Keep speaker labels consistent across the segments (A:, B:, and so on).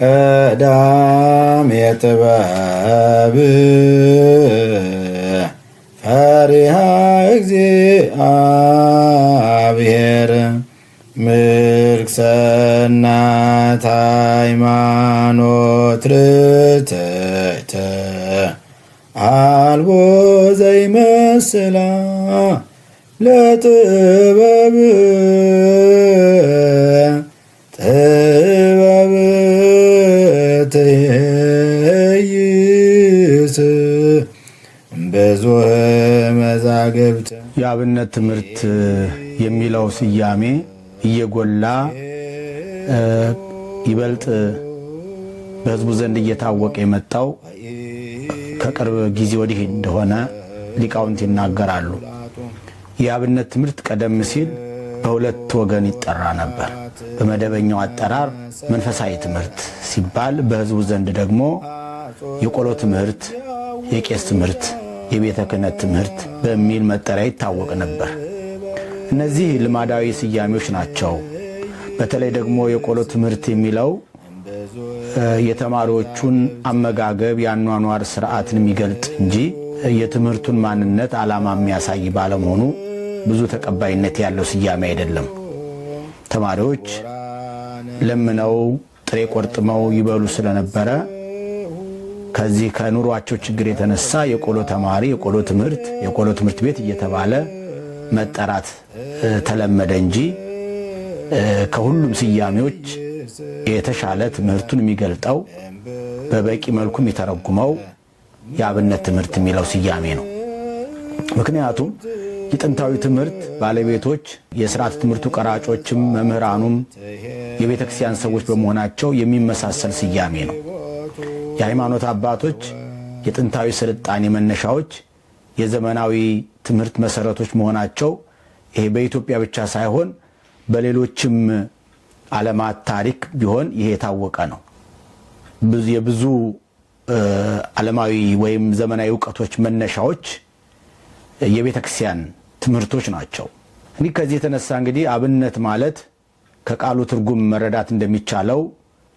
A: ቀዳሜ ጥበብ ፈሪሃ እግዚአብሔር ምርክሰናት ሃይማኖት ርትዕት አልቦ ዘይመስላ ለጥበብ ጥበብ ትይስ ብዙኅ መዛግብት።
B: የአብነት ትምህርት የሚለው ስያሜ እየጎላ ይበልጥ በሕዝቡ ዘንድ እየታወቀ የመጣው ከቅርብ ጊዜ ወዲህ እንደሆነ ሊቃውንት ይናገራሉ። የአብነት ትምህርት ቀደም ሲል በሁለት ወገን ይጠራ ነበር። በመደበኛው አጠራር መንፈሳዊ ትምህርት ሲባል፣ በሕዝቡ ዘንድ ደግሞ የቆሎ ትምህርት፣ የቄስ ትምህርት፣ የቤተ ክህነት ትምህርት በሚል መጠሪያ ይታወቅ ነበር። እነዚህ ልማዳዊ ስያሜዎች ናቸው። በተለይ ደግሞ የቆሎ ትምህርት የሚለው የተማሪዎቹን አመጋገብ፣ የአኗኗር ስርዓትን የሚገልጥ እንጂ የትምህርቱን ማንነት ዓላማ የሚያሳይ ባለመሆኑ ብዙ ተቀባይነት ያለው ስያሜ አይደለም። ተማሪዎች ለምነው ጥሬ ቆርጥመው ይበሉ ስለነበረ ከዚህ ከኑሯቸው ችግር የተነሳ የቆሎ ተማሪ፣ የቆሎ ትምህርት ቤት እየተባለ መጠራት ተለመደ እንጂ ከሁሉም ስያሜዎች የተሻለ ትምህርቱን የሚገልጠው በበቂ መልኩ የሚተረጉመው የአብነት ትምህርት የሚለው ስያሜ ነው። ምክንያቱም የጥንታዊ ትምህርት ባለቤቶች የሥርዓተ ትምህርቱ ቀራጮችም መምህራኑም የቤተ ክርስቲያን ሰዎች በመሆናቸው የሚመሳሰል ስያሜ ነው። የሃይማኖት አባቶች የጥንታዊ ስልጣኔ መነሻዎች፣ የዘመናዊ ትምህርት መሰረቶች መሆናቸው ይሄ በኢትዮጵያ ብቻ ሳይሆን በሌሎችም ዓለማት ታሪክ ቢሆን ይሄ የታወቀ ነው። የብዙ ዓለማዊ ወይም ዘመናዊ እውቀቶች መነሻዎች የቤተ ክርስቲያን ትምህርቶች ናቸው። እንዲህ ከዚህ የተነሳ እንግዲህ አብነት ማለት ከቃሉ ትርጉም መረዳት እንደሚቻለው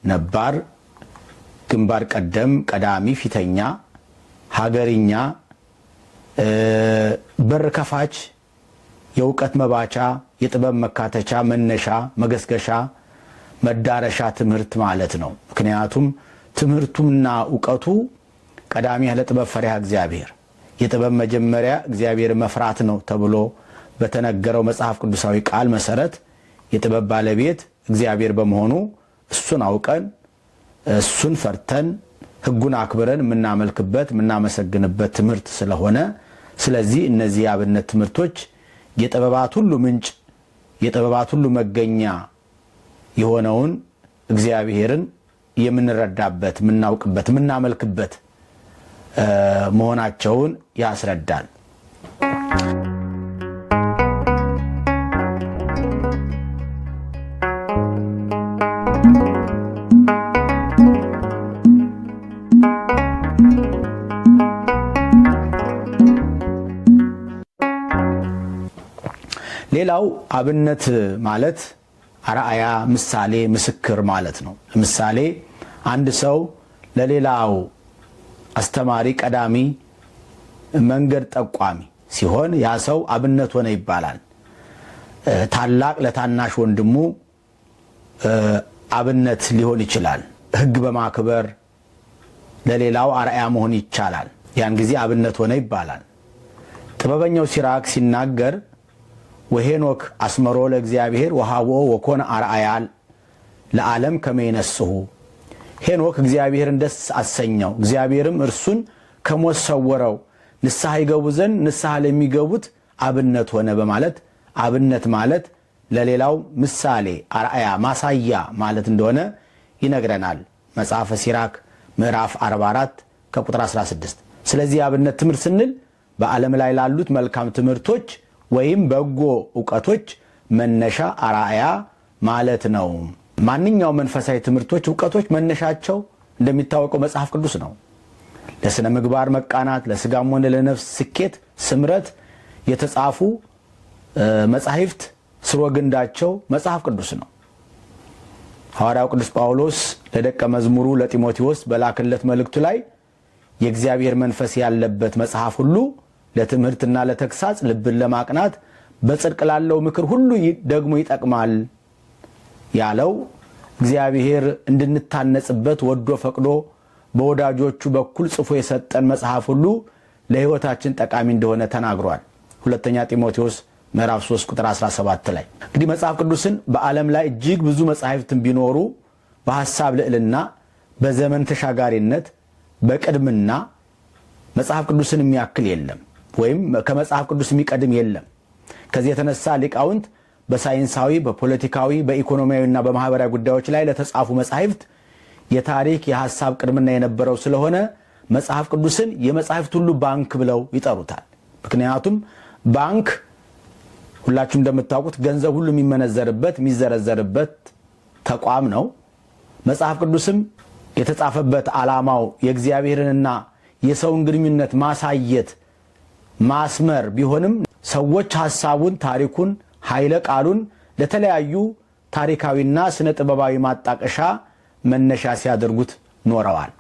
B: ነባር፣ ግንባር ቀደም፣ ቀዳሚ፣ ፊተኛ፣ ሀገርኛ፣ በር ከፋች፣ የእውቀት መባቻ፣ የጥበብ መካተቻ፣ መነሻ፣ መገስገሻ፣ መዳረሻ ትምህርት ማለት ነው። ምክንያቱም ትምህርቱና እውቀቱ ቀዳሚ ያለ ጥበብ ፈሪሃ እግዚአብሔር፣ የጥበብ መጀመሪያ እግዚአብሔር መፍራት ነው ተብሎ በተነገረው መጽሐፍ ቅዱሳዊ ቃል መሰረት የጥበብ ባለቤት እግዚአብሔር በመሆኑ እሱን አውቀን እሱን ፈርተን ሕጉን አክብረን የምናመልክበት የምናመሰግንበት ትምህርት ስለሆነ፣ ስለዚህ እነዚህ የአብነት ትምህርቶች የጥበባት ሁሉ ምንጭ የጥበባት ሁሉ መገኛ የሆነውን እግዚአብሔርን የምንረዳበት የምናውቅበት የምናመልክበት መሆናቸውን ያስረዳል። ሌላው አብነት ማለት አርአያ፣ ምሳሌ፣ ምስክር ማለት ነው። ለምሳሌ አንድ ሰው ለሌላው አስተማሪ፣ ቀዳሚ፣ መንገድ ጠቋሚ ሲሆን ያ ሰው አብነት ሆነ ይባላል። ታላቅ ለታናሽ ወንድሙ አብነት ሊሆን ይችላል። ሕግ በማክበር ለሌላው አርአያ መሆን ይቻላል። ያን ጊዜ አብነት ሆነ ይባላል። ጥበበኛው ሲራክ ሲናገር ወሄኖክ አስመሮ ለእግዚአብሔር ወሃቦ ወኮነ አርአያ ለዓለም ከመይነስሁ። ሄኖክ እግዚአብሔርን ደስ አሰኘው፣ እግዚአብሔርም እርሱን ከሞት ሰወረው፣ ንስሐ ይገቡ ዘንድ ንስሐ ለሚገቡት አብነት ሆነ በማለት አብነት ማለት ለሌላው ምሳሌ፣ አርአያ፣ ማሳያ ማለት እንደሆነ ይነግረናል መጽሐፈ ሲራክ ምዕራፍ 44 ከቁጥር 16። ስለዚህ የአብነት ትምህርት ስንል በዓለም ላይ ላሉት መልካም ትምህርቶች ወይም በጎ ዕውቀቶች መነሻ አርአያ ማለት ነው። ማንኛውም መንፈሳዊ ትምህርቶች፣ ዕውቀቶች መነሻቸው እንደሚታወቀው መጽሐፍ ቅዱስ ነው። ለስነ ምግባር መቃናት፣ ለስጋም ሆነ ለነፍስ ስኬት ስምረት የተጻፉ መጻሕፍት ስርወ ግንዳቸው መጽሐፍ ቅዱስ ነው። ሐዋርያው ቅዱስ ጳውሎስ ለደቀ መዝሙሩ ለጢሞቴዎስ በላከለት መልእክቱ ላይ የእግዚአብሔር መንፈስ ያለበት መጽሐፍ ሁሉ ለትምህርትና ለተግሳጽ፣ ልብን ለማቅናት፣ በጽድቅ ላለው ምክር ሁሉ ደግሞ ይጠቅማል ያለው እግዚአብሔር እንድንታነጽበት ወዶ ፈቅዶ በወዳጆቹ በኩል ጽፎ የሰጠን መጽሐፍ ሁሉ ለሕይወታችን ጠቃሚ እንደሆነ ተናግሯል። ሁለተኛ ጢሞቴዎስ ምዕራፍ 3 ቁጥር 17 ላይ እንግዲህ መጽሐፍ ቅዱስን በዓለም ላይ እጅግ ብዙ መጻሕፍትን ቢኖሩ በሐሳብ ልዕልና፣ በዘመን ተሻጋሪነት፣ በቅድምና መጽሐፍ ቅዱስን የሚያክል የለም፣ ወይም ከመጽሐፍ ቅዱስ የሚቀድም የለም። ከዚህ የተነሳ ሊቃውንት በሳይንሳዊ፣ በፖለቲካዊ፣ በኢኮኖሚያዊና በማህበራዊ ጉዳዮች ላይ ለተጻፉ መጻሕፍት የታሪክ የሐሳብ ቅድምና የነበረው ስለሆነ መጽሐፍ ቅዱስን የመጻሕፍት ሁሉ ባንክ ብለው ይጠሩታል። ምክንያቱም ባንክ ሁላችሁም እንደምታውቁት ገንዘብ ሁሉ የሚመነዘርበት የሚዘረዘርበት ተቋም ነው። መጽሐፍ ቅዱስም የተጻፈበት ዓላማው የእግዚአብሔርንና የሰውን ግንኙነት ማሳየት ማስመር ቢሆንም ሰዎች ሐሳቡን፣ ታሪኩን፣ ኃይለ ቃሉን ለተለያዩ ታሪካዊና ስነ ጥበባዊ ማጣቀሻ መነሻ ሲያደርጉት ኖረዋል።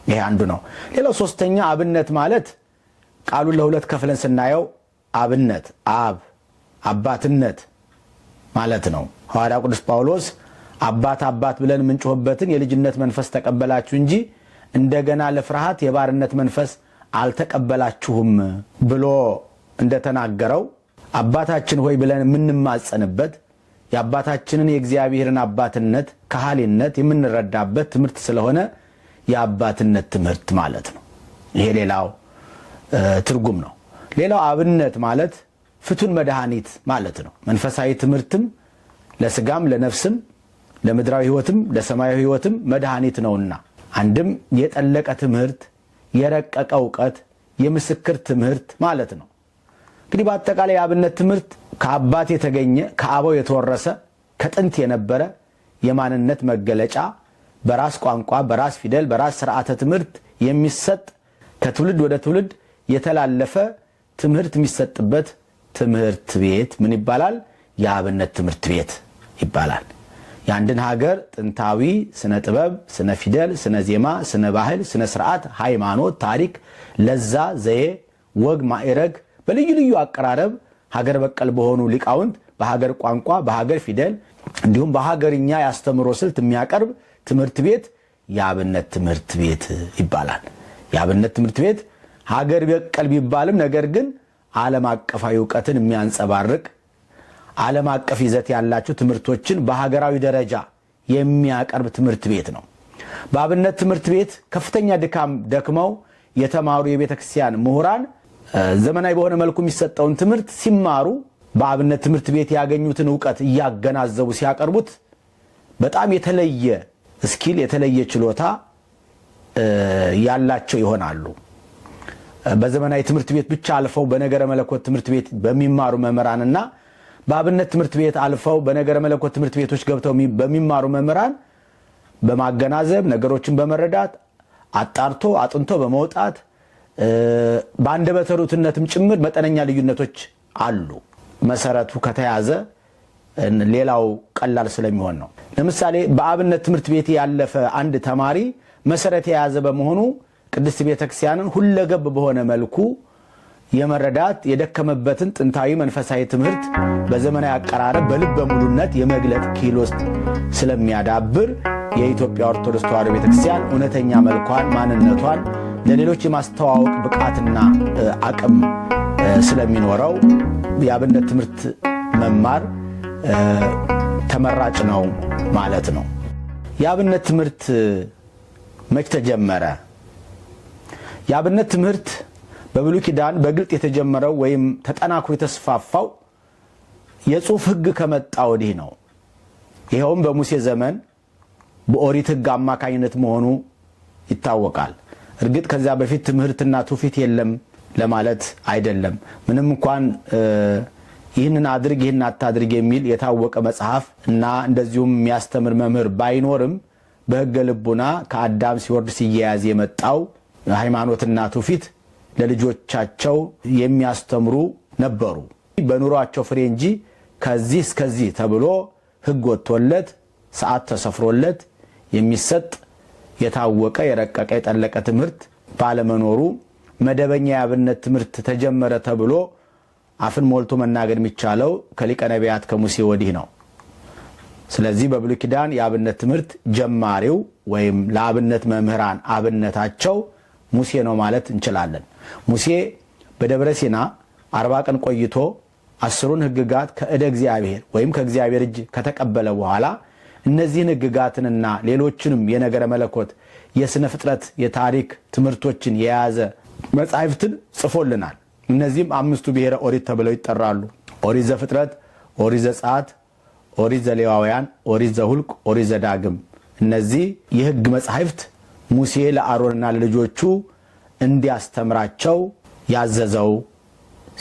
B: ይሄ አንዱ ነው። ሌላው ሶስተኛ አብነት ማለት ቃሉን ለሁለት ከፍለን ስናየው አብነት አብ አባትነት ማለት ነው። ሐዋርያው ቅዱስ ጳውሎስ አባት አባት ብለን የምንጮህበትን የልጅነት መንፈስ ተቀበላችሁ እንጂ እንደገና ለፍርሃት የባርነት መንፈስ አልተቀበላችሁም ብሎ እንደተናገረው አባታችን ሆይ ብለን የምንማጸንበት የአባታችንን የእግዚአብሔርን አባትነት ከሃሊነት የምንረዳበት ትምህርት ስለሆነ የአባትነት ትምህርት ማለት ነው። ይሄ ሌላው ትርጉም ነው። ሌላው አብነት ማለት ፍቱን መድኃኒት ማለት ነው። መንፈሳዊ ትምህርትም ለስጋም ለነፍስም ለምድራዊ ሕይወትም ለሰማያዊ ሕይወትም መድኃኒት ነውና አንድም የጠለቀ ትምህርት፣ የረቀቀ እውቀት፣ የምስክር ትምህርት ማለት ነው። እንግዲህ በአጠቃላይ የአብነት ትምህርት ከአባት የተገኘ ከአበው የተወረሰ ከጥንት የነበረ የማንነት መገለጫ በራስ ቋንቋ፣ በራስ ፊደል፣ በራስ ስርዓተ ትምህርት የሚሰጥ ከትውልድ ወደ ትውልድ የተላለፈ ትምህርት የሚሰጥበት ትምህርት ቤት ምን ይባላል? የአብነት ትምህርት ቤት ይባላል። የአንድን ሀገር ጥንታዊ ስነ ጥበብ፣ ስነ ፊደል፣ ስነ ዜማ፣ ስነ ባህል፣ ስነ ስርዓት፣ ሃይማኖት፣ ታሪክ፣ ለዛ፣ ዘዬ፣ ወግ፣ ማዕረግ በልዩ ልዩ አቀራረብ ሀገር በቀል በሆኑ ሊቃውንት በሀገር ቋንቋ፣ በሀገር ፊደል እንዲሁም በሀገርኛ ያስተምሮ ስልት የሚያቀርብ ትምህርት ቤት የአብነት ትምህርት ቤት ይባላል። የአብነት ትምህርት ቤት ሀገር በቀል ቢባልም ነገር ግን ዓለም አቀፋዊ እውቀትን የሚያንጸባርቅ ዓለም አቀፍ ይዘት ያላቸው ትምህርቶችን በሀገራዊ ደረጃ የሚያቀርብ ትምህርት ቤት ነው። በአብነት ትምህርት ቤት ከፍተኛ ድካም ደክመው የተማሩ የቤተ ክርስቲያን ምሁራን ዘመናዊ በሆነ መልኩ የሚሰጠውን ትምህርት ሲማሩ በአብነት ትምህርት ቤት ያገኙትን እውቀት እያገናዘቡ ሲያቀርቡት በጣም የተለየ ስኪል የተለየ ችሎታ ያላቸው ይሆናሉ። በዘመናዊ ትምህርት ቤት ብቻ አልፈው በነገረ መለኮት ትምህርት ቤት በሚማሩ መምህራንና በአብነት ትምህርት ቤት አልፈው በነገረ መለኮት ትምህርት ቤቶች ገብተው በሚማሩ መምህራን በማገናዘብ ነገሮችን በመረዳት አጣርቶ አጥንቶ በመውጣት በአንደበተ ርቱዕነትም ጭምር መጠነኛ ልዩነቶች አሉ። መሰረቱ ከተያዘ ሌላው ቀላል ስለሚሆን ነው። ለምሳሌ በአብነት ትምህርት ቤት ያለፈ አንድ ተማሪ መሰረት የያዘ በመሆኑ ቅድስት ቤተክርስቲያንን ሁለገብ በሆነ መልኩ የመረዳት የደከመበትን ጥንታዊ መንፈሳዊ ትምህርት በዘመናዊ አቀራረብ በልበ ሙሉነት የመግለጥ ክህሎት ስለሚያዳብር የኢትዮጵያ ኦርቶዶክስ ተዋሕዶ ቤተክርስቲያን እውነተኛ መልኳን ማንነቷን ለሌሎች የማስተዋወቅ ብቃትና አቅም ስለሚኖረው የአብነት ትምህርት መማር ተመራጭ ነው ማለት ነው። የአብነት ትምህርት መች ተጀመረ? የአብነት ትምህርት በብሉይ ኪዳን በግልጥ የተጀመረው ወይም ተጠናክሮ የተስፋፋው የጽሑፍ ሕግ ከመጣ ወዲህ ነው። ይኸውም በሙሴ ዘመን በኦሪት ሕግ አማካኝነት መሆኑ ይታወቃል። እርግጥ ከዚያ በፊት ትምህርትና ትውፊት የለም ለማለት አይደለም። ምንም እንኳን ይህንን አድርግ ይህን አታድርግ የሚል የታወቀ መጽሐፍ እና እንደዚሁም የሚያስተምር መምህር ባይኖርም በሕገ ልቡና ከአዳም ሲወርድ ሲያያዝ የመጣው ሃይማኖትና ትውፊት ለልጆቻቸው የሚያስተምሩ ነበሩ። በኑሯቸው ፍሬ እንጂ ከዚህ እስከዚህ ተብሎ ሕግ ወጥቶለት ሰዓት ተሰፍሮለት የሚሰጥ የታወቀ የረቀቀ የጠለቀ ትምህርት ባለመኖሩ መደበኛ የአብነት ትምህርት ተጀመረ ተብሎ አፍን ሞልቶ መናገር የሚቻለው ከሊቀ ነቢያት ከሙሴ ወዲህ ነው። ስለዚህ በብሉይ ኪዳን የአብነት ትምህርት ጀማሪው ወይም ለአብነት መምህራን አብነታቸው ሙሴ ነው ማለት እንችላለን። ሙሴ በደብረ ሲና 40 ቀን ቆይቶ 10ን ሕግጋት ከእደ እግዚአብሔር ወይም ከእግዚአብሔር እጅ ከተቀበለ በኋላ እነዚህን ሕግጋትንና ሌሎችንም የነገረ መለኮት የሥነ ፍጥረት የታሪክ ትምህርቶችን የያዘ መጻሕፍትን ጽፎልናል። እነዚህም 5ቱ ብሔረ ኦሪት ተብለው ይጠራሉ። ኦሪት ዘፍጥረት፣ ኦሪት ዘጸአት፣ ኦሪት ዘሌዋውያን፣ ኦሪት ዘሁልቅ፣ ኦሪት ዘዳግም። እነዚህ የሕግ መጻሕፍት ሙሴ ለአሮንና ለልጆቹ እንዲያስተምራቸው ያዘዘው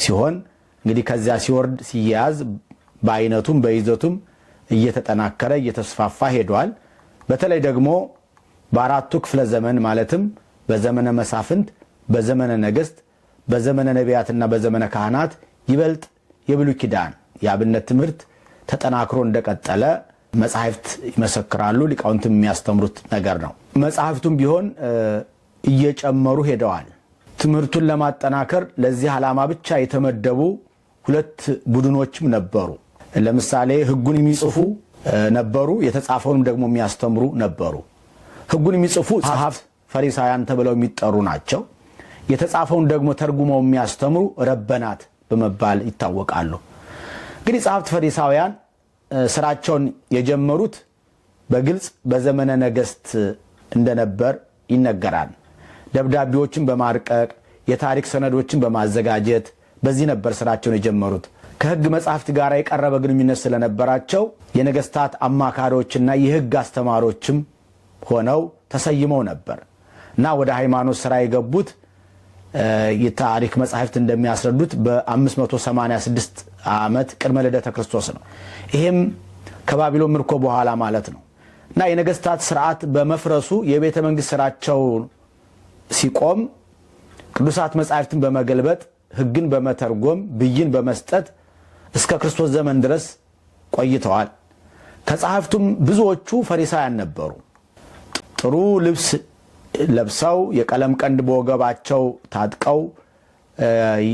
B: ሲሆን እንግዲህ ከዚያ ሲወርድ ሲያያዝ በአይነቱም በይዘቱም እየተጠናከረ እየተስፋፋ ሄዷል። በተለይ ደግሞ በአራቱ ክፍለ ዘመን ማለትም በዘመነ መሳፍንት፣ በዘመነ ነገሥት፣ በዘመነ ነቢያትና በዘመነ ካህናት ይበልጥ የብሉይ ኪዳን የአብነት ትምህርት ተጠናክሮ እንደቀጠለ መጻሕፍት ይመሰክራሉ። ሊቃውንትም የሚያስተምሩት ነገር ነው። መጻሕፍቱም ቢሆን እየጨመሩ ሄደዋል። ትምህርቱን ለማጠናከር ለዚህ ዓላማ ብቻ የተመደቡ 2 ቡድኖችም ነበሩ። ለምሳሌ ሕጉን የሚጽፉ ነበሩ፣ የተጻፈውንም ደግሞ የሚያስተምሩ ነበሩ። ሕጉን የሚጽፉ ጸሐፍት ፈሪሳውያን ተብለው የሚጠሩ ናቸው። የተጻፈውን ደግሞ ተርጉመው የሚያስተምሩ ረበናት በመባል ይታወቃሉ። እንግዲህ ጸሐፍት ፈሪሳውያን ስራቸውን የጀመሩት በግልጽ በዘመነ ነገሥት እንደነበር ይነገራል። ደብዳቤዎችን በማርቀቅ የታሪክ ሰነዶችን በማዘጋጀት በዚህ ነበር ስራቸውን የጀመሩት። ከሕግ መጻሕፍት ጋር የቀረበ ግንኙነት ስለነበራቸው የነገሥታት አማካሪዎችና የሕግ አስተማሪዎችም ሆነው ተሰይመው ነበር እና ወደ ሃይማኖት ስራ የገቡት የታሪክ መጻሕፍት እንደሚያስረዱት በ586 ዓመት ቅድመ ልደተ ክርስቶስ ነው። ይሄም ከባቢሎን ምርኮ በኋላ ማለት ነው እና የነገሥታት ስርዓት በመፍረሱ የቤተ መንግሥት ስራቸው ሲቆም ቅዱሳት መጻሕፍትን በመገልበጥ ሕግን በመተርጎም ብይን በመስጠት እስከ ክርስቶስ ዘመን ድረስ ቆይተዋል። ከጸሐፍቱም ብዙዎቹ ፈሪሳውያን ነበሩ። ጥሩ ልብስ ለብሰው የቀለም ቀንድ በወገባቸው ታጥቀው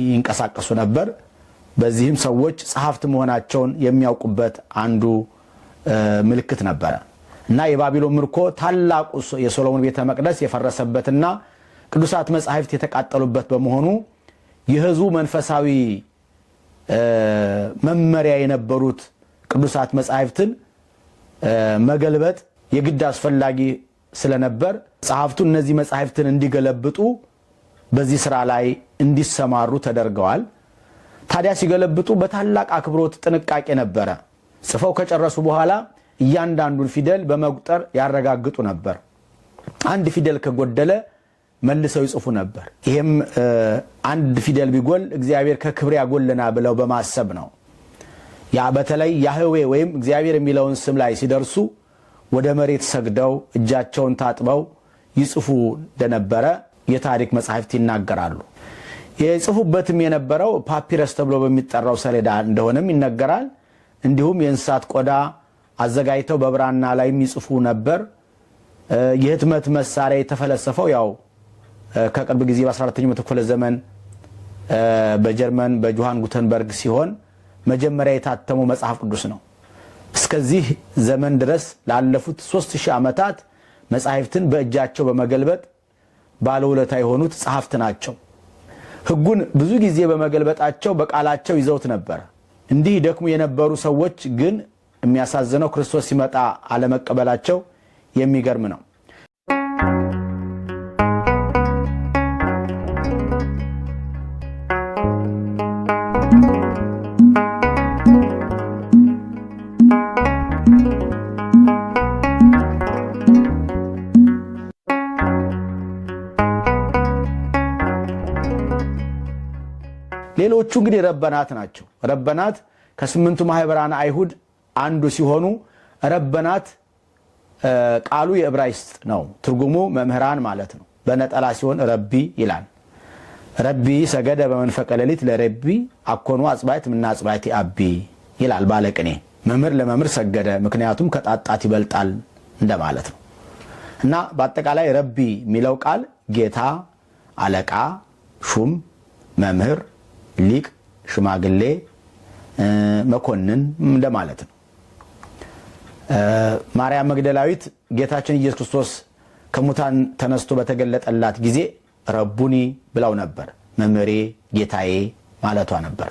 B: ይንቀሳቀሱ ነበር። በዚህም ሰዎች ጸሐፍት መሆናቸውን የሚያውቁበት አንዱ ምልክት ነበረ እና የባቢሎን ምርኮ ታላቁ የሶሎሞን ቤተ መቅደስ የፈረሰበትና ቅዱሳት መጻሕፍት የተቃጠሉበት በመሆኑ የሕዝቡ መንፈሳዊ መመሪያ የነበሩት ቅዱሳት መጻሕፍትን መገልበጥ የግድ አስፈላጊ ስለነበር ጸሐፍቱ እነዚህ መጻሕፍትን እንዲገለብጡ በዚህ ሥራ ላይ እንዲሰማሩ ተደርገዋል። ታዲያ ሲገለብጡ በታላቅ አክብሮት ጥንቃቄ ነበረ። ጽፈው ከጨረሱ በኋላ እያንዳንዱን ፊደል በመቁጠር ያረጋግጡ ነበር። አንድ ፊደል ከጎደለ መልሰው ይጽፉ ነበር። ይሄም አንድ ፊደል ቢጎል እግዚአብሔር ከክብር ያጎለና ብለው በማሰብ ነው። ያ በተለይ ያህዌ ወይም እግዚአብሔር የሚለውን ስም ላይ ሲደርሱ ወደ መሬት ሰግደው እጃቸውን ታጥበው ይጽፉ እንደነበረ የታሪክ መጻሕፍት ይናገራሉ። የጽፉበትም የነበረው ፓፒረስ ተብሎ በሚጠራው ሰሌዳ እንደሆነም ይነገራል። እንዲሁም የእንስሳት ቆዳ አዘጋጅተው በብራና ላይ ይጽፉ ነበር። የህትመት መሳሪያ የተፈለሰፈው ያው ከቅርብ ጊዜ በ14ኛው መቶ ክፍለ ዘመን በጀርመን በጆሃን ጉተንበርግ ሲሆን መጀመሪያ የታተመው መጽሐፍ ቅዱስ ነው። እስከዚህ ዘመን ድረስ ላለፉት 3000 ዓመታት መጻሕፍትን በእጃቸው በመገልበጥ ባለውለታ የሆኑት ጸሐፍት ናቸው። ሕጉን ብዙ ጊዜ በመገልበጣቸው በቃላቸው ይዘውት ነበር። እንዲህ ደክሙ የነበሩ ሰዎች ግን የሚያሳዝነው ክርስቶስ ሲመጣ አለመቀበላቸው የሚገርም ነው። ሌሎቹ እንግዲህ ረበናት ናቸው። ረበናት ከስምንቱ ማህበራን አይሁድ አንዱ ሲሆኑ ረበናት ቃሉ የዕብራይስጥ ነው። ትርጉሙ መምህራን ማለት ነው። በነጠላ ሲሆን ረቢ ይላል። ረቢ ሰገደ በመንፈቀ ሌሊት ለረቢ አኮኑ አጽባይት ምና አጽባይት አቢ ይላል ባለቅኔ። መምህር ለመምህር ሰገደ፣ ምክንያቱም ከጣጣት ይበልጣል እንደማለት ነው። እና በአጠቃላይ ረቢ የሚለው ቃል ጌታ፣ አለቃ፣ ሹም፣ መምህር፣ ሊቅ፣ ሽማግሌ፣ መኮንን እንደማለት ነው። ማርያም መግደላዊት ጌታችን ኢየሱስ ክርስቶስ ከሙታን ተነስቶ በተገለጠላት ጊዜ ረቡኒ ብለው ነበር። መምህሬ፣ ጌታዬ ማለቷ ነበር።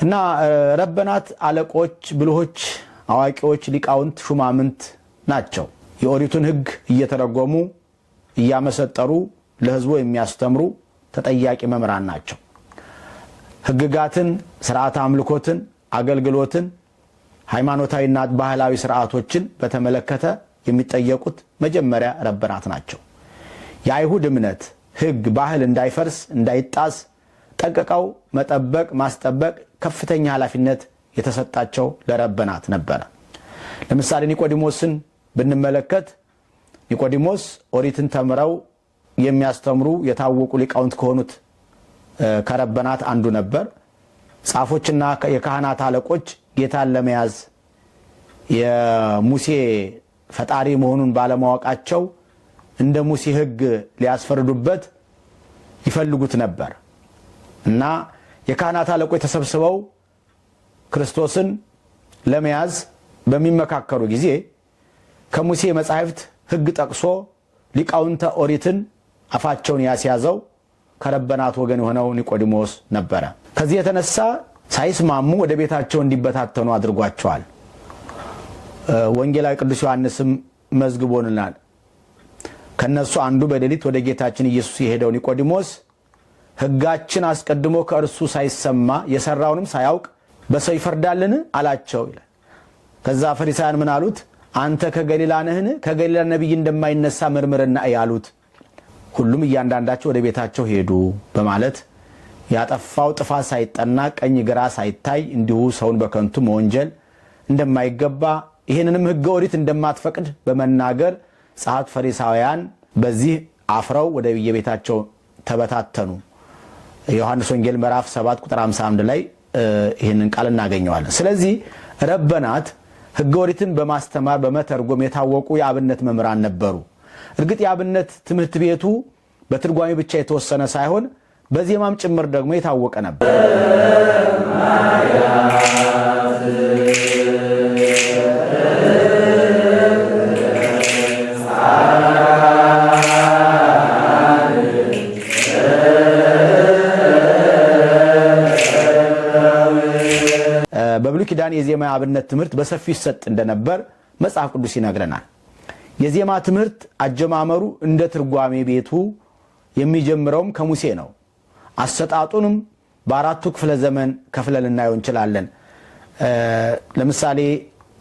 B: እና ረበናት አለቆች፣ ብልሆች፣ አዋቂዎች፣ ሊቃውንት፣ ሹማምንት ናቸው። የኦሪቱን ሕግ እየተረጎሙ እያመሰጠሩ ለሕዝቡ የሚያስተምሩ ተጠያቂ መምህራን ናቸው። ሕግጋትን፣ ስርዓተ አምልኮትን፣ አገልግሎትን፣ ሃይማኖታዊና ባህላዊ ስርዓቶችን በተመለከተ የሚጠየቁት መጀመሪያ ረበናት ናቸው። የአይሁድ እምነት፣ ሕግ፣ ባህል እንዳይፈርስ እንዳይጣስ ጠንቅቀው መጠበቅ ማስጠበቅ ከፍተኛ ኃላፊነት የተሰጣቸው ለረበናት ነበረ። ለምሳሌ ኒቆዲሞስን ብንመለከት ኒቆዲሞስ ኦሪትን ተምረው የሚያስተምሩ የታወቁ ሊቃውንት ከሆኑት ከረበናት አንዱ ነበር። ጻፎችና የካህናት አለቆች ጌታን ለመያዝ የሙሴ ፈጣሪ መሆኑን ባለማወቃቸው እንደ ሙሴ ሕግ ሊያስፈርዱበት ይፈልጉት ነበር እና የካህናት አለቆች ተሰብስበው ክርስቶስን ለመያዝ በሚመካከሩ ጊዜ ከሙሴ መጻሕፍት ሕግ ጠቅሶ ሊቃውንተ ኦሪትን አፋቸውን ያስያዘው ከረበናት ወገን የሆነው ኒቆዲሞስ ነበረ። ከዚህ የተነሳ ሳይስማሙ ወደ ቤታቸው እንዲበታተኑ አድርጓቸዋል። ወንጌላዊ ቅዱስ ዮሐንስም መዝግቦልናል። ከነሱ አንዱ በሌሊት ወደ ጌታችን ኢየሱስ የሄደው ኒቆዲሞስ ሕጋችን አስቀድሞ ከእርሱ ሳይሰማ የሰራውንም ሳያውቅ በሰው ይፈርዳልን አላቸው ይላል። ከዛ ፈሪሳውያን ምን አሉት? አንተ ከገሊላ ነህን? ከገሊላ ነቢይ እንደማይነሳ ምርምርና ያሉት። ሁሉም እያንዳንዳቸው ወደ ቤታቸው ሄዱ በማለት ያጠፋው ጥፋት ሳይጠና ቀኝ ግራ ሳይታይ እንዲሁ ሰውን በከንቱ መወንጀል እንደማይገባ ይህንንም ሕገ ኦሪት እንደማትፈቅድ በመናገር ጸሐፍት ፈሪሳውያን በዚህ አፍረው ወደ የቤታቸው ተበታተኑ። ዮሐንስ ወንጌል ምዕራፍ 7 ቁጥር 51 ላይ ይህንን ቃል እናገኘዋለን። ስለዚህ ረበናት ሕገ ኦሪትን በማስተማር በመተርጎም የታወቁ የአብነት መምህራን ነበሩ። እርግጥ የአብነት ትምህርት ቤቱ በትርጓሜ ብቻ የተወሰነ ሳይሆን በዜማም ጭምር ደግሞ የታወቀ ነበር። በብሉይ ኪዳን የዜማ አብነት ትምህርት በሰፊው ይሰጥ እንደነበር መጽሐፍ ቅዱስ ይነግረናል። የዜማ ትምህርት አጀማመሩ እንደ ትርጓሜ ቤቱ የሚጀምረውም ከሙሴ ነው። አሰጣጡንም በአራቱ ክፍለ ዘመን ከፍለን ልናየው እንችላለን። ለምሳሌ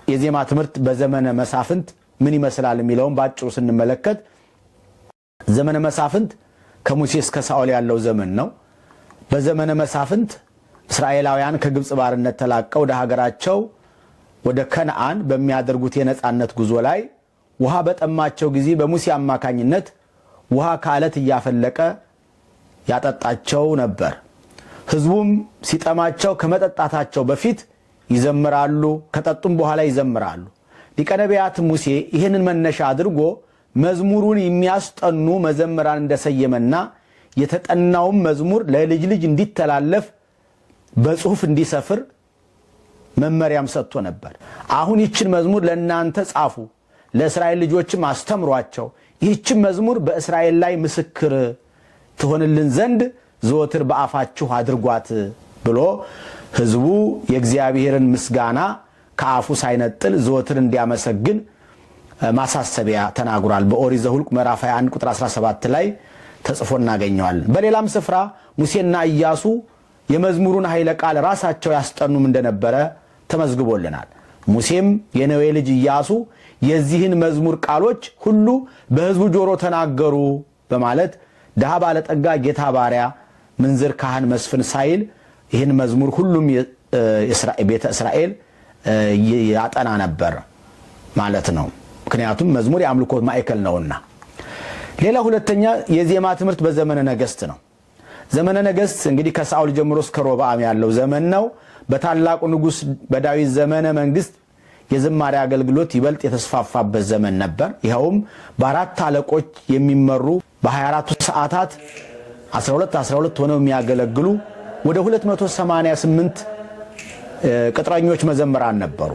B: የዜማ ትምህርት በዘመነ መሳፍንት ምን ይመስላል የሚለውን በአጭሩ ስንመለከት ዘመነ መሳፍንት ከሙሴ እስከ ሳኦል ያለው ዘመን ነው። በዘመነ መሳፍንት እስራኤላውያን ከግብፅ ባርነት ተላቀው ወደ ሀገራቸው ወደ ከነዓን በሚያደርጉት የነጻነት ጉዞ ላይ ውሃ በጠማቸው ጊዜ በሙሴ አማካኝነት ውሃ ከዓለት እያፈለቀ ያጠጣቸው ነበር። ሕዝቡም ሲጠማቸው ከመጠጣታቸው በፊት ይዘምራሉ፣ ከጠጡም በኋላ ይዘምራሉ። ሊቀ ነቢያት ሙሴ ይህንን መነሻ አድርጎ መዝሙሩን የሚያስጠኑ መዘምራን እንደሰየመና የተጠናውም መዝሙር ለልጅ ልጅ እንዲተላለፍ በጽሑፍ እንዲሰፍር መመሪያም ሰጥቶ ነበር። አሁን ይችን መዝሙር ለእናንተ ጻፉ፣ ለእስራኤል ልጆችም አስተምሯቸው፣ ይህችን መዝሙር በእስራኤል ላይ ምስክር ትሆንልን ዘንድ ዘወትር በአፋችሁ አድርጓት ብሎ ሕዝቡ የእግዚአብሔርን ምስጋና ከአፉ ሳይነጥል ዘወትር እንዲያመሰግን ማሳሰቢያ ተናግሯል። በኦሪት ዘኍልቍ ምዕራፍ 21 ቁጥር 17 ላይ ተጽፎ እናገኘዋለን። በሌላም ስፍራ ሙሴና ኢያሱ የመዝሙሩን ኃይለ ቃል ራሳቸው ያስጠኑም እንደነበረ ተመዝግቦልናል። ሙሴም የነዌ ልጅ ኢያሱ የዚህን መዝሙር ቃሎች ሁሉ በሕዝቡ ጆሮ ተናገሩ በማለት ድሃ ባለጠጋ፣ ጌታ ባሪያ፣ ምንዝር፣ ካህን፣ መስፍን ሳይል ይህን መዝሙር ሁሉም ቤተ እስራኤል ያጠና ነበር ማለት ነው። ምክንያቱም መዝሙር የአምልኮት ማዕከል ነውና። ሌላ ሁለተኛ የዜማ ትምህርት በዘመነ ነገሥት ነው። ዘመነ ነገሥት እንግዲህ ከሳኦል ጀምሮ እስከ ሮብዓም ያለው ዘመን ነው። በታላቁ ንጉሥ በዳዊት ዘመነ መንግስት የዝማሬ አገልግሎት ይበልጥ የተስፋፋበት ዘመን ነበር። ይኸውም በአራት አለቆች የሚመሩ በ24ቱ ሰዓታት 12 ሆነው የሚያገለግሉ ወደ 288 ቅጥረኞች መዘምራን ነበሩ።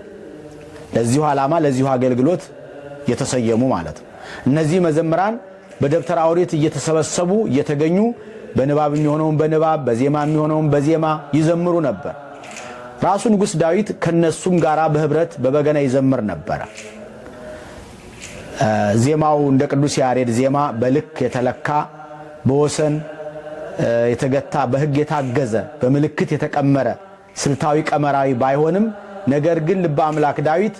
B: ለዚሁ ዓላማ ለዚሁ አገልግሎት የተሰየሙ ማለት ነው። እነዚህ መዘምራን በደብተራ ኦሪት እየተሰበሰቡ እየተገኙ በንባብ የሚሆነውን በንባብ በዜማ የሚሆነውን በዜማ ይዘምሩ ነበር። ራሱ ንጉሥ ዳዊት ከነሱም ጋራ በህብረት በበገና ይዘምር ነበር። ዜማው እንደ ቅዱስ ያሬድ ዜማ በልክ የተለካ በወሰን የተገታ በህግ የታገዘ በምልክት የተቀመረ ስልታዊ ቀመራዊ ባይሆንም ነገር ግን ልበ አምላክ ዳዊት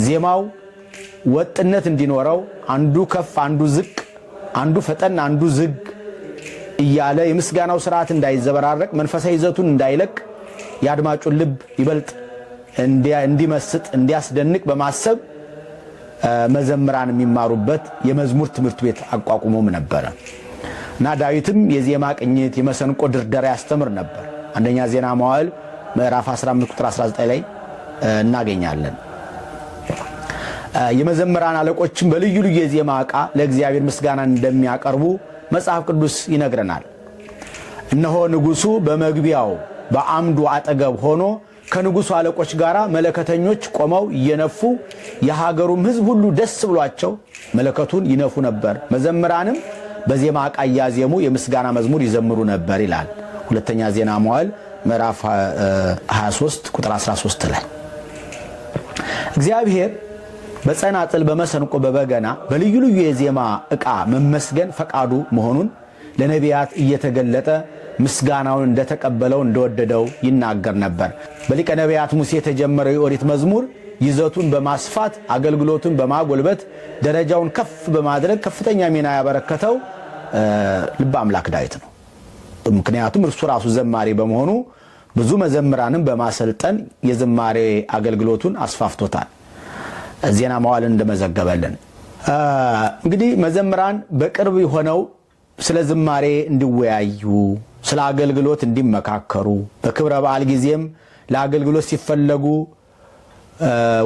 B: ዜማው ወጥነት እንዲኖረው አንዱ ከፍ አንዱ ዝቅ አንዱ ፈጠን አንዱ ዝግ እያለ የምስጋናው ስርዓት እንዳይዘበራረቅ መንፈሳዊ ይዘቱን እንዳይለቅ የአድማጩን ልብ ይበልጥ እንዲመስጥ እንዲያስደንቅ በማሰብ መዘምራን የሚማሩበት የመዝሙር ትምህርት ቤት አቋቁሞም ነበር እና ዳዊትም የዜማ ቅኝት የመሰንቆ ድርደራ ያስተምር ነበር። አንደኛ ዜና መዋዕል ምዕራፍ 15 ቁጥር 19 ላይ እናገኛለን። የመዘምራን አለቆችም በልዩ ልዩ የዜማ ዕቃ ለእግዚአብሔር ምስጋና እንደሚያቀርቡ መጽሐፍ ቅዱስ ይነግረናል። እነሆ ንጉሡ በመግቢያው በአምዱ አጠገብ ሆኖ ከንጉሡ አለቆች ጋር መለከተኞች ቆመው እየነፉ የሀገሩም ሕዝብ ሁሉ ደስ ብሏቸው መለከቱን ይነፉ ነበር። መዘምራንም በዜማ ዕቃ እያዜሙ የምስጋና መዝሙር ይዘምሩ ነበር ይላል ሁለተኛ ዜና መዋዕል ምዕራፍ 23 ቁጥር 13 ላይ። እግዚአብሔር በጸናጽል በመሰንቆ በበገና በልዩ ልዩ የዜማ ዕቃ መመስገን ፈቃዱ መሆኑን ለነቢያት እየተገለጠ ምስጋናውን እንደተቀበለው እንደወደደው ይናገር ነበር። በሊቀ ነቢያት ሙሴ የተጀመረው የኦሪት መዝሙር ይዘቱን በማስፋት አገልግሎቱን በማጎልበት ደረጃውን ከፍ በማድረግ ከፍተኛ ሚና ያበረከተው ልበ አምላክ ዳዊት ነው። ምክንያቱም እርሱ ራሱ ዘማሪ በመሆኑ ብዙ መዘምራንን በማሰልጠን የዝማሬ አገልግሎቱን አስፋፍቶታል። ዜና መዋዕል እንደመዘገበልን እንግዲህ መዘምራን በቅርብ ሆነው ስለ ዝማሬ እንዲወያዩ ስለ አገልግሎት እንዲመካከሩ በክብረ በዓል ጊዜም ለአገልግሎት ሲፈለጉ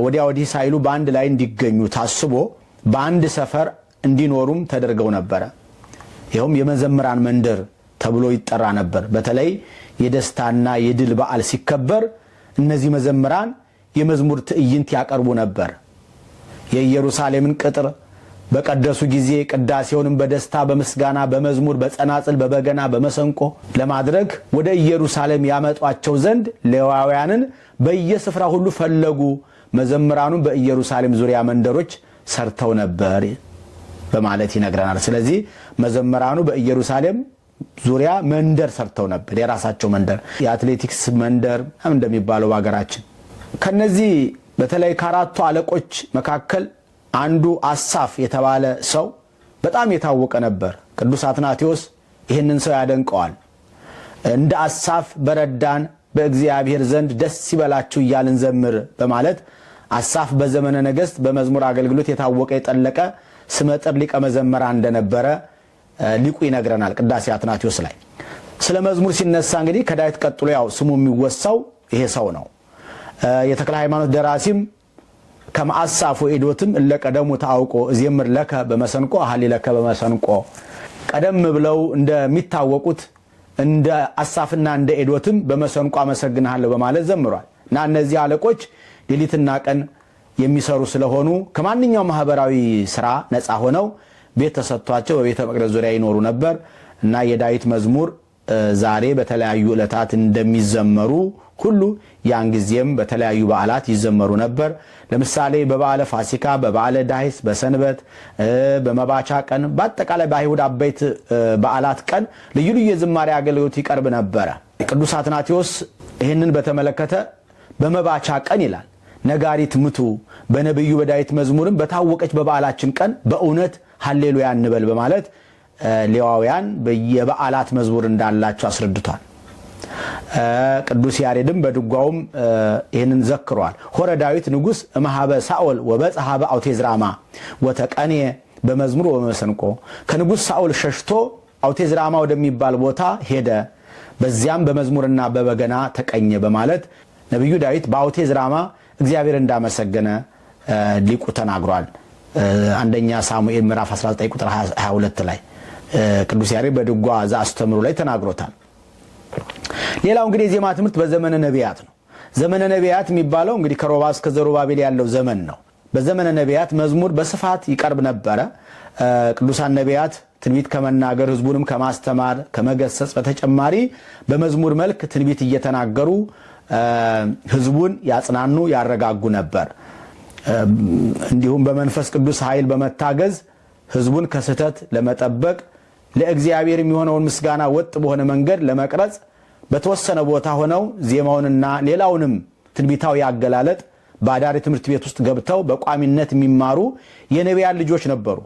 B: ወዲያ ወዲህ ሳይሉ በአንድ ላይ እንዲገኙ ታስቦ በአንድ ሰፈር እንዲኖሩም ተደርገው ነበር። ይኸውም የመዘምራን መንደር ተብሎ ይጠራ ነበር። በተለይ የደስታና የድል በዓል ሲከበር እነዚህ መዘምራን የመዝሙር ትዕይንት ያቀርቡ ነበር። የኢየሩሳሌምን ቅጥር በቀደሱ ጊዜ ቅዳሴውንም በደስታ በምስጋና በመዝሙር በጸናጽል በበገና በመሰንቆ ለማድረግ ወደ ኢየሩሳሌም ያመጧቸው ዘንድ ሌዋውያንን በየስፍራ ሁሉ ፈለጉ። መዘምራኑ በኢየሩሳሌም ዙሪያ መንደሮች ሰርተው ነበር በማለት ይነግረናል። ስለዚህ መዘምራኑ በኢየሩሳሌም ዙሪያ መንደር ሰርተው ነበር፣ የራሳቸው መንደር፣ የአትሌቲክስ መንደር እንደሚባለው በአገራችን። ከነዚህ በተለይ ከአራቱ አለቆች መካከል አንዱ አሳፍ የተባለ ሰው በጣም የታወቀ ነበር። ቅዱስ አትናቴዎስ ይህንን ሰው ያደንቀዋል። እንደ አሳፍ በረዳን በእግዚአብሔር ዘንድ ደስ ይበላችሁ እያልን ዘምር በማለት አሳፍ በዘመነ ነገሥት በመዝሙር አገልግሎት የታወቀ የጠለቀ ስመጥር ሊቀ መዘምራን እንደነበረ ሊቁ ይነግረናል ቅዳሴ አትናቴዎስ ላይ። ስለ መዝሙር ሲነሳ እንግዲህ ከዳዊት ቀጥሎ ያው ስሙ የሚወሳው ይሄ ሰው ነው። የተክለ ሃይማኖት ደራሲም ከመአሳፍ ወኤዶትም እለቀደሙ ታውቆ እዜምር ለከ በመሰንቆ አሃሊ ለከ በመሰንቆ፣ ቀደም ብለው እንደሚታወቁት እንደ አሳፍና እንደ ኤዶትም በመሰንቆ አመሰግናለሁ በማለት ዘምሯል። እና እነዚህ አለቆች ሌሊትና ቀን የሚሰሩ ስለሆኑ ከማንኛውም ማህበራዊ ስራ ነፃ ሆነው ቤት ተሰጥቷቸው በቤተ መቅደስ ዙሪያ ይኖሩ ነበር። እና የዳዊት መዝሙር ዛሬ በተለያዩ ዕለታት እንደሚዘመሩ ሁሉ ያን ጊዜም በተለያዩ በዓላት ይዘመሩ ነበር። ለምሳሌ በበዓለ ፋሲካ፣ በበዓለ ዳሂስ፣ በሰንበት፣ በመባቻ ቀን፣ በአጠቃላይ በአይሁድ አበይት በዓላት ቀን ልዩ ልዩ የዝማሬ አገልግሎት ይቀርብ ነበረ። ቅዱስ አትናቴዎስ ይህንን በተመለከተ በመባቻ ቀን ይላል ነጋሪት ምቱ፣ በነብዩ በዳዊት መዝሙርም በታወቀች በበዓላችን ቀን በእውነት ሃሌሉያ እንበል በማለት ሌዋውያን የበዓላት መዝሙር እንዳላቸው አስረድቷል። ቅዱስ ያሬድም በድጓውም ይህንን ዘክሯል። ሆረ ዳዊት ንጉሥ እምኀበ ሳኦል ወበጽሐበ አውቴዝራማ ወተቀኔ በመዝሙር ወመሰንቆ፣ ከንጉሥ ሳኦል ሸሽቶ አውቴዝራማ ወደሚባል ቦታ ሄደ፣ በዚያም በመዝሙርና በበገና ተቀኘ በማለት ነቢዩ ዳዊት በአውቴዝ ራማ እግዚአብሔር እንዳመሰገነ ሊቁ ተናግሯል። አንደኛ ሳሙኤል ምዕራፍ 19 ቁጥር 22 ላይ ቅዱስ ያሬድ በድጓ ዘአስተምሮ ላይ ተናግሮታል። ሌላው እንግዲህ የዜማ ትምህርት በዘመነ ነቢያት ነው። ዘመነ ነቢያት የሚባለው እንግዲህ ከሮባ እስከ ዘሩባቤል ያለው ዘመን ነው። በዘመነ ነቢያት መዝሙር በስፋት ይቀርብ ነበረ። ቅዱሳን ነቢያት ትንቢት ከመናገር ህዝቡንም ከማስተማር ከመገሰጽ በተጨማሪ በመዝሙር መልክ ትንቢት እየተናገሩ ህዝቡን ያጽናኑ ያረጋጉ ነበር። እንዲሁም በመንፈስ ቅዱስ ኃይል በመታገዝ ህዝቡን ከስህተት ለመጠበቅ ለእግዚአብሔር የሚሆነውን ምስጋና ወጥ በሆነ መንገድ ለመቅረጽ በተወሰነ ቦታ ሆነው ዜማውንና ሌላውንም ትንቢታዊ አገላለጥ በአዳሪ ትምህርት ቤት ውስጥ ገብተው በቋሚነት የሚማሩ የነቢያት ልጆች ነበሩ።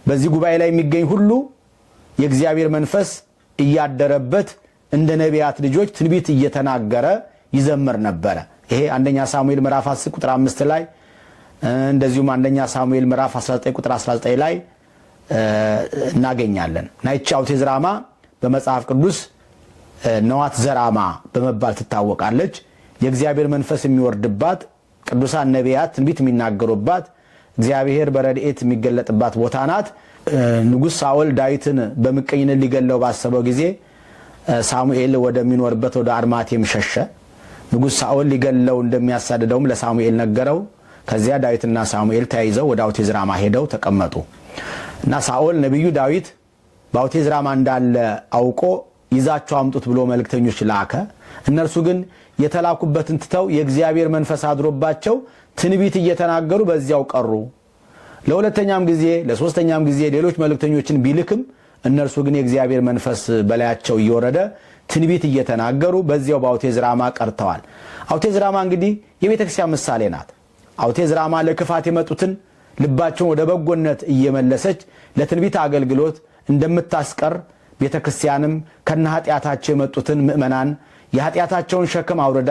B: በዚህ ጉባኤ ላይ የሚገኝ ሁሉ የእግዚአብሔር መንፈስ እያደረበት እንደ ነቢያት ልጆች ትንቢት እየተናገረ ይዘምር ነበረ። ይሄ አንደኛ ሳሙኤል ምዕራፍ 10 ቁጥር 5 ላይ እንደዚሁም አንደኛ ሳሙኤል ምዕራፍ 19 ቁጥር 19 ላይ እናገኛለን። ናይቺ አውቴዝ ራማ በመጽሐፍ ቅዱስ ነዋት ዘራማ በመባል ትታወቃለች። የእግዚአብሔር መንፈስ የሚወርድባት፣ ቅዱሳን ነቢያት ትንቢት የሚናገሩባት፣ እግዚአብሔር በረድኤት የሚገለጥባት ቦታ ናት። ንጉሥ ሳኦል ዳዊትን በምቀኝነት ሊገለው ባሰበው ጊዜ ሳሙኤል ወደሚኖርበት ወደ አርማቴም ሸሸ። ንጉሥ ሳኦል ሊገለው እንደሚያሳድደውም ለሳሙኤል ነገረው። ከዚያ ዳዊትና ሳሙኤል ተያይዘው ወደ አውቴዝ ራማ ሄደው ተቀመጡ እና ሳኦል ነቢዩ ዳዊት በአውቴዝ ራማ እንዳለ አውቆ ይዛቸው አምጡት ብሎ መልእክተኞች ላከ። እነርሱ ግን የተላኩበትን ትተው የእግዚአብሔር መንፈስ አድሮባቸው ትንቢት እየተናገሩ በዚያው ቀሩ። ለሁለተኛም ጊዜ ለሶስተኛም ጊዜ ሌሎች መልእክተኞችን ቢልክም እነርሱ ግን የእግዚአብሔር መንፈስ በላያቸው እየወረደ ትንቢት እየተናገሩ በዚያው በአውቴዝ ራማ ቀርተዋል። አውቴዝ ራማ እንግዲህ የቤተክርስቲያን ምሳሌ ናት። አውቴዝ ራማ ለክፋት የመጡትን ልባቸውን ወደ በጎነት እየመለሰች ለትንቢት አገልግሎት እንደምታስቀር ቤተክርስቲያንም ከነ ኃጢአታቸው የመጡትን ምእመናን የኃጢአታቸውን ሸክም አውርዳ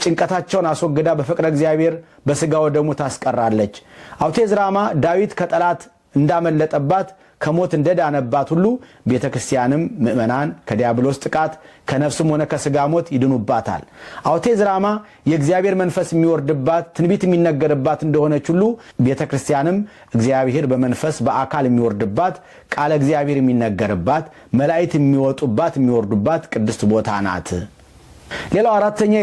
B: ጭንቀታቸውን አስወግዳ በፍቅረ እግዚአብሔር በስጋው ደሙ ታስቀራለች። አውቴዝ ራማ ዳዊት ከጠላት እንዳመለጠባት ከሞት እንደዳነባት ሁሉ ቤተክርስቲያንም ምእመናን ከዲያብሎስ ጥቃት ከነፍስም ሆነ ከስጋ ሞት ይድኑባታል። አውቴዝ ራማ የእግዚአብሔር መንፈስ የሚወርድባት ትንቢት የሚነገርባት እንደሆነች ሁሉ ቤተክርስቲያንም እግዚአብሔር በመንፈስ በአካል የሚወርድባት ቃለ እግዚአብሔር የሚነገርባት መላእክት የሚወጡባት የሚወርዱባት ቅድስት ቦታ ናት። ሌላው አራተኛ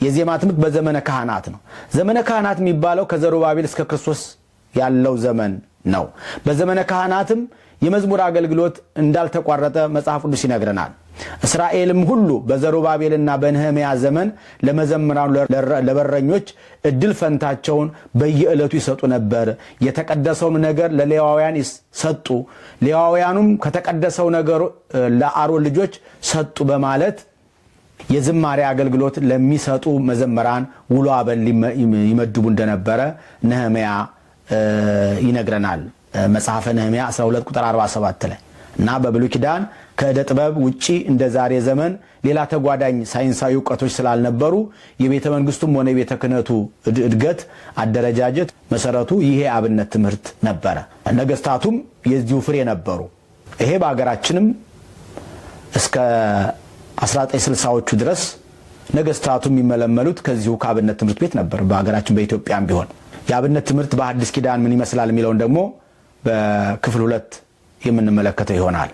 B: የዜማ ትምህርት በዘመነ ካህናት ነው። ዘመነ ካህናት የሚባለው ከዘሩባቤል እስከ ክርስቶስ ያለው ዘመን ነው። በዘመነ ካህናትም የመዝሙር አገልግሎት እንዳልተቋረጠ መጽሐፍ ቅዱስ ይነግረናል። እስራኤልም ሁሉ በዘሩባቤልና በነህምያ ዘመን ለመዘምራኑ ለበረኞች እድል ፈንታቸውን በየዕለቱ ይሰጡ ነበር። የተቀደሰውም ነገር ለሌዋውያን ሰጡ፣ ሌዋውያኑም ከተቀደሰው ነገር ለአሮን ልጆች ሰጡ በማለት የዝማሬ አገልግሎት ለሚሰጡ መዘምራን ውሎ አበል ይመድቡ እንደነበረ ነህምያ ይነግረናል። መጽሐፈ ነህምያ 12 ቁጥር 47 ላይ እና በብሉይ ኪዳን ከዕደ ጥበብ ውጪ እንደ ዛሬ ዘመን ሌላ ተጓዳኝ ሳይንሳዊ እውቀቶች ስላልነበሩ የቤተ መንግስቱም ሆነ የቤተ ክህነቱ እድገት አደረጃጀት መሰረቱ ይሄ አብነት ትምህርት ነበረ። ነገስታቱም የዚሁ ፍሬ ነበሩ። ይሄ በአገራችንም እስከ 1960ዎቹ ድረስ ነገስታቱ የሚመለመሉት ከዚሁ ከአብነት ትምህርት ቤት ነበር። በአገራችን በኢትዮጵያም ቢሆን የአብነት ትምህርት በሐዲስ ኪዳን ምን ይመስላል የሚለውን ደግሞ በክፍል 2 የምንመለከተው ይሆናል።